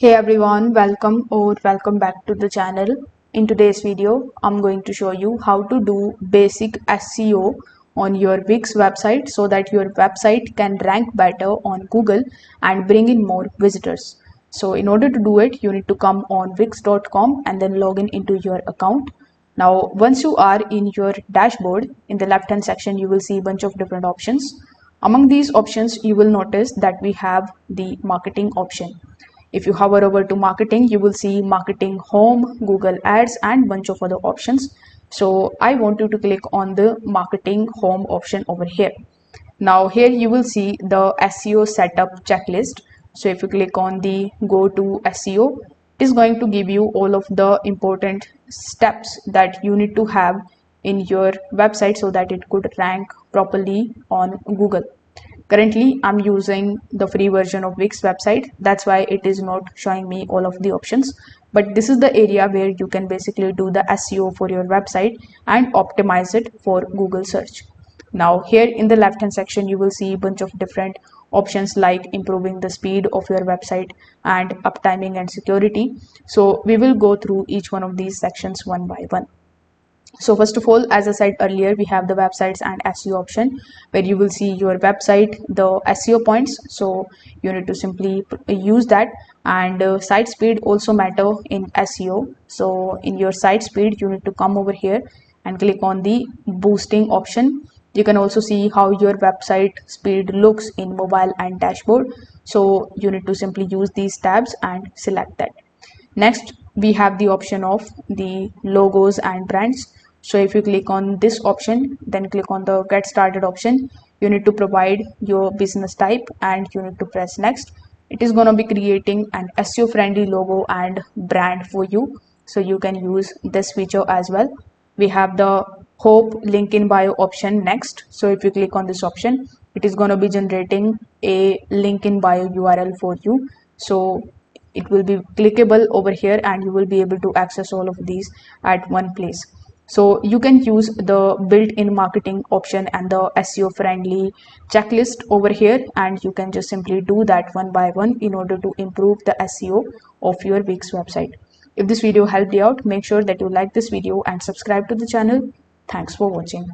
Hey everyone, welcome back to the channel. In today's video, I'm going to show you how to do basic SEO on your Wix website so that your website can rank better on Google and bring in more visitors. So in order to do it, you need to come on wix.com and then log in into your account. Now, once you are in your dashboard, in the left hand section, you will see a bunch of different options. Among these options, you will notice that we have the marketing option. If you hover over to marketing, you will see marketing home, Google ads, and bunch of other options. So I want you to click on the marketing home option over here. Now here you will see the SEO setup checklist. So if you click on the go to SEO, it is going to give you all of the important steps that you need to have in your website so that it could rank properly on Google. Currently, I'm using the free version of Wix website. That's why it is not showing me all of the options. But this is the area where you can basically do the SEO for your website and optimize it for Google search. Now here in the left hand section, you will see a bunch of different options like improving the speed of your website and uptiming and security. So we will go through each one of these sections one by one. So first of all, as I said earlier, we have the websites and SEO option where you will see your website, the SEO points. So you need to simply use that, and site speed also matter in SEO. So in your site speed, you need to come over here and click on the boosting option. You can also see how your website speed looks in mobile and dashboard. So you need to simply use these tabs and select that. Next, we have the option of the logos and brands. So if you click on this option, then click on the get started option. You need to provide your business type and you need to press next. It is going to be creating an SEO friendly logo and brand for you. So you can use this feature as well. We have the hope link in bio option next. So if you click on this option, it is going to be generating a link in bio URL for you. So it will be clickable over here and you will be able to access all of these at one place. So you can use the built-in marketing option and the SEO friendly checklist over here, and you can just simply do that one by one in order to improve the SEO of your Wix website. If this video helped you out, make sure that you like this video and subscribe to the channel. Thanks for watching.